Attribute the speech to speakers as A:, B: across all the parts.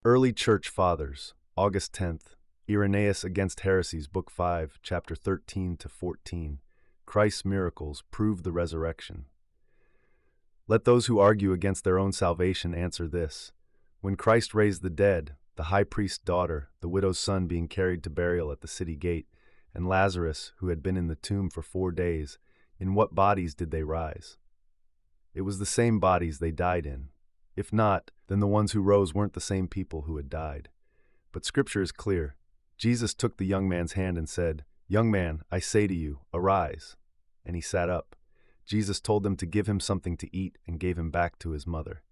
A: Early Church Fathers, August 10th, Irenaeus Against Heresies, Book 5, Chapter 13 to 14. Christ's miracles prove the resurrection. Let those who argue against their own salvation answer this. When Christ raised the dead, the high priest's daughter, the widow's son being carried to burial at the city gate, and Lazarus, who had been in the tomb for 4 days, in what bodies did they rise? It was the same bodies they died in. If not, then the ones who rose weren't the same people who had died. But Scripture is clear. Jesus took the young man's hand and said, "Young man, I say to you, arise." And he sat up. Jesus told them to give him something to eat and gave him back to his mother.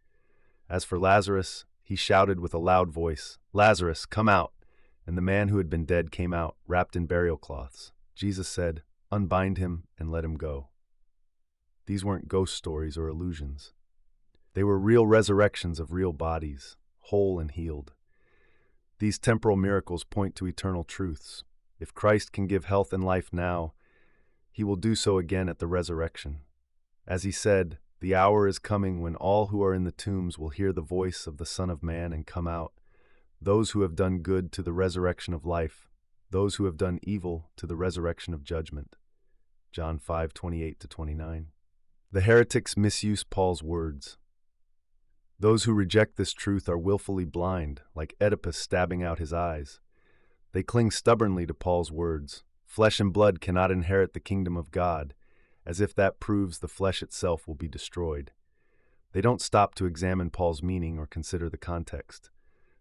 A: As for Lazarus, he shouted with a loud voice, "Lazarus, come out!" And the man who had been dead came out, wrapped in burial cloths. Jesus said, "Unbind him and let him go." These weren't ghost stories or illusions. They were real resurrections of real bodies, whole and healed. These temporal miracles point to eternal truths. If Christ can give health and life now, he will do so again at the resurrection. As he said, "The hour is coming when all who are in the tombs will hear the voice of the Son of Man and come out, those who have done good to the resurrection of life, those who have done evil to the resurrection of judgment." John 5:28-29. The heretics misuse Paul's words. Those who reject this truth are willfully blind, like Oedipus stabbing out his eyes. They cling stubbornly to Paul's words. Flesh and blood cannot inherit the kingdom of God, as if that proves the flesh itself will be destroyed. They don't stop to examine Paul's meaning or consider the context.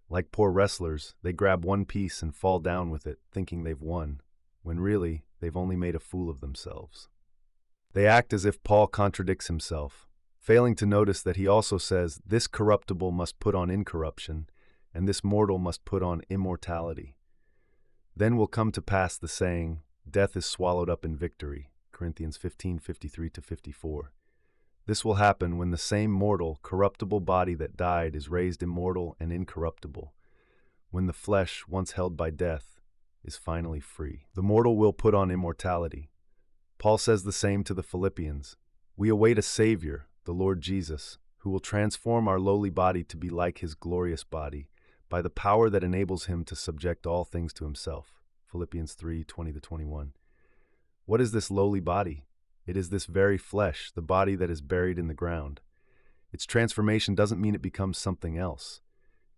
A: Like poor wrestlers, they grab one piece and fall down with it, thinking they've won, when really they've only made a fool of themselves. They act as if Paul contradicts himself, failing to notice that he also says, "This corruptible must put on incorruption, and this mortal must put on immortality. Then will come to pass the saying, 'Death is swallowed up in victory.'" Corinthians 15:53-54. This will happen when the same mortal, corruptible body that died is raised immortal and incorruptible, when the flesh, once held by death, is finally free. The mortal will put on immortality. Paul says the same to the Philippians. We await a Savior, the Lord Jesus, who will transform our lowly body to be like his glorious body, by the power that enables him to subject all things to himself. Philippians 3:20-21. What is this lowly body? It is this very flesh, the body that is buried in the ground. Its transformation doesn't mean it becomes something else.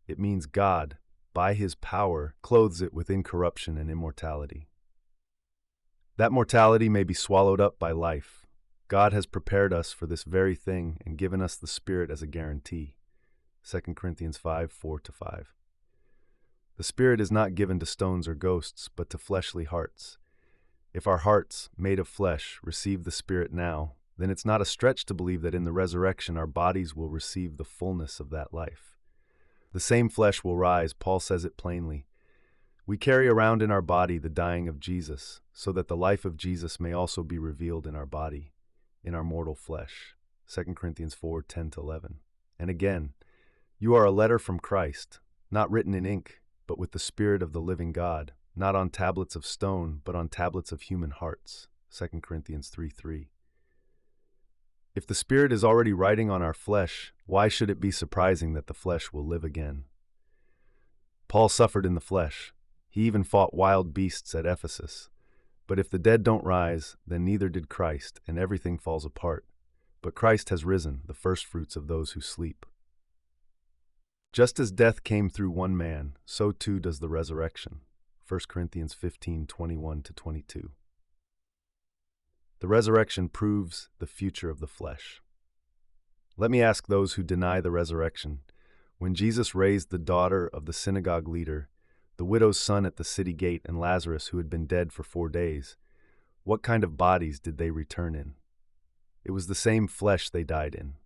A: It means God, by his power, clothes it with incorruption and immortality. That mortality may be swallowed up by life. God has prepared us for this very thing and given us the Spirit as a guarantee. 2 Corinthians 5:4-5. The Spirit is not given to stones or ghosts, but to fleshly hearts. If our hearts, made of flesh, receive the Spirit now, then it's not a stretch to believe that in the resurrection our bodies will receive the fullness of that life. The same flesh will rise, Paul says it plainly. We carry around in our body the dying of Jesus, so that the life of Jesus may also be revealed in our body, in our mortal flesh. 2 Corinthians 4:10-11. And again, you are a letter from Christ, not written in ink, but with the Spirit of the living God, not on tablets of stone, but on tablets of human hearts. 2 Corinthians 3:3. If the Spirit is already writing on our flesh, why should it be surprising that the flesh will live again? Paul suffered in the flesh. He even fought wild beasts at Ephesus. But if the dead don't rise, then neither did Christ, and everything falls apart. But Christ has risen, the firstfruits of those who sleep. Just as death came through one man, so too does the resurrection. 1 Corinthians 15:21-22. The resurrection proves the future of the flesh. Let me ask those who deny the resurrection. When Jesus raised the daughter of the synagogue leader, the widow's son at the city gate, and Lazarus, who had been dead for 4 days, what kind of bodies did they return in? It was the same flesh they died in.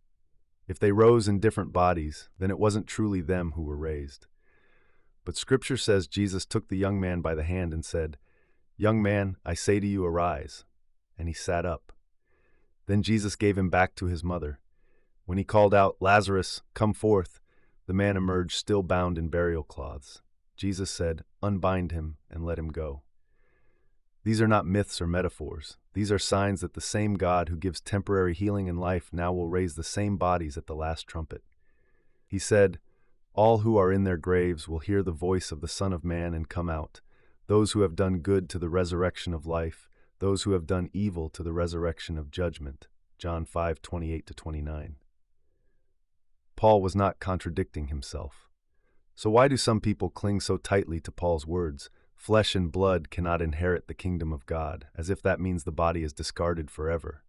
A: If they rose in different bodies, then it wasn't truly them who were raised. But Scripture says Jesus took the young man by the hand and said, "Young man, I say to you, arise." And he sat up. Then Jesus gave him back to his mother. When he called out, "Lazarus, come forth," the man emerged still bound in burial cloths. Jesus said, "Unbind him and let him go." These are not myths or metaphors. These are signs that the same God who gives temporary healing and life now will raise the same bodies at the last trumpet. He said, All who are in their graves will hear the voice of the Son of Man and come out, those who have done good to the resurrection of life, those who have done evil to the resurrection of judgment. John 5:28-29. Paul was not contradicting himself. So why do some people cling so tightly to Paul's words, "Flesh and blood cannot inherit the kingdom of God," as if that means the body is discarded forever?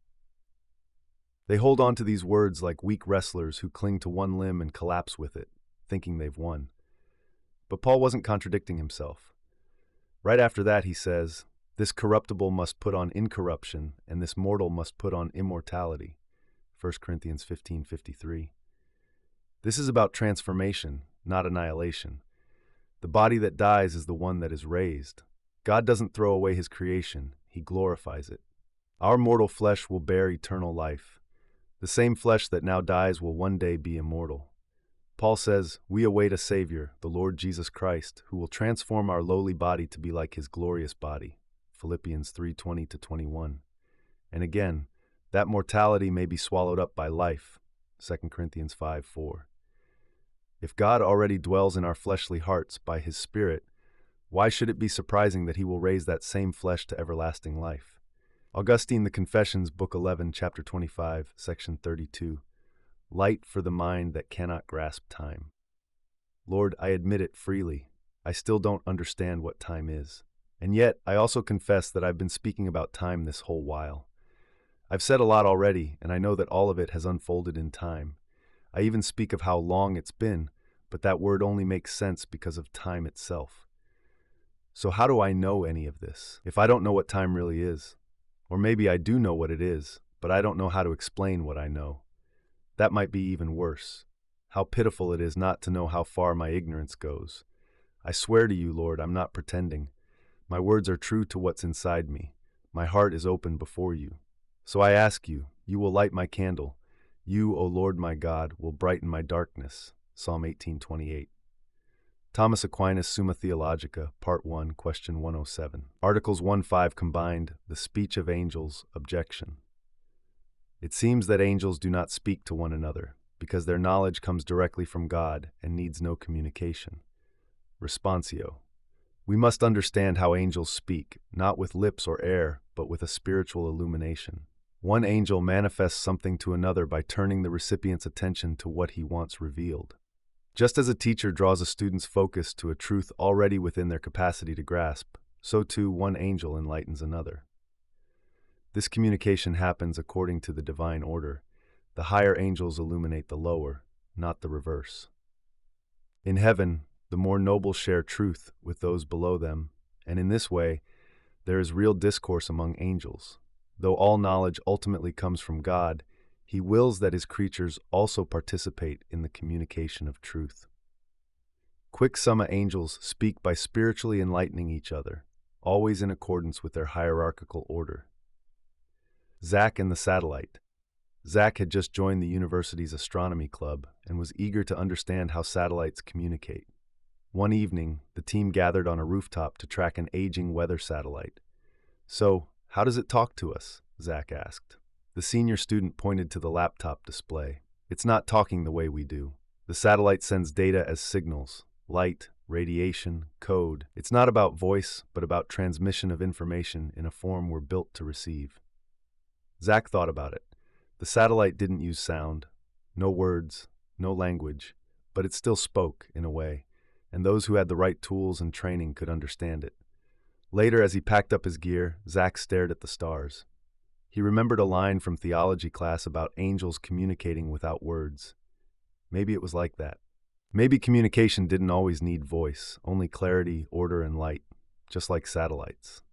A: They hold on to these words like weak wrestlers who cling to one limb and collapse with it, thinking they've won. But Paul wasn't contradicting himself. Right after that, he says, "This corruptible must put on incorruption, and this mortal must put on immortality." 1 Corinthians 15:53. This is about transformation, not annihilation. The body that dies is the one that is raised. God doesn't throw away his creation, he glorifies it. Our mortal flesh will bear eternal life. The same flesh that now dies will one day be immortal. Paul says, we await a Savior, the Lord Jesus Christ, who will transform our lowly body to be like his glorious body. Philippians 3:20-21. And again, that mortality may be swallowed up by life. 2 Corinthians 5:4. If God already dwells in our fleshly hearts by his Spirit, why should it be surprising that he will raise that same flesh to everlasting life? Augustine, the Confessions, Book 11, Chapter 25, Section 32. Light for the mind that cannot grasp time. Lord, I admit it freely. I still don't understand what time is. And yet, I also confess that I've been speaking about time this whole while. I've said a lot already, and I know that all of it has unfolded in time. I even speak of how long it's been, but that word only makes sense because of time itself. So how do I know any of this, if I don't know what time really is? Or maybe I do know what it is, but I don't know how to explain what I know. That might be even worse. How pitiful it is not to know how far my ignorance goes. I swear to you, Lord, I'm not pretending. My words are true to what's inside me. My heart is open before you. So I ask you, you will light my candle. You, O Lord my God, will brighten my darkness. Psalm 18:28. Thomas Aquinas, Summa Theologica, Part 1, Question 107. Articles 1-5 combined, the speech of angels, objection. It seems that angels do not speak to one another, because their knowledge comes directly from God and needs no communication. Responsio. We must understand how angels speak, not with lips or air, but with a spiritual illumination. One angel manifests something to another by turning the recipient's attention to what he wants revealed. Just as a teacher draws a student's focus to a truth already within their capacity to grasp, so too one angel enlightens another. This communication happens according to the divine order. The higher angels illuminate the lower, not the reverse. In heaven, the more noble share truth with those below them, and in this way, there is real discourse among angels. Though all knowledge ultimately comes from God, he wills that his creatures also participate in the communication of truth. Quick Summa angels speak by spiritually enlightening each other, always in accordance with their hierarchical order. Zach and the satellite. Zach had just joined the university's astronomy club and was eager to understand how satellites communicate. One evening, the team gathered on a rooftop to track an aging weather satellite. So, how does it talk to us? Zach asked. The senior student pointed to the laptop display. It's not talking the way we do. The satellite sends data as signals, light, radiation, code. It's not about voice, but about transmission of information in a form we're built to receive. Zach thought about it. The satellite didn't use sound, no words, no language, but it still spoke in a way, and those who had the right tools and training could understand it. Later, as he packed up his gear, Zach stared at the stars. He remembered a line from theology class about angels communicating without words. Maybe it was like that. Maybe communication didn't always need voice, only clarity, order, and light, just like satellites.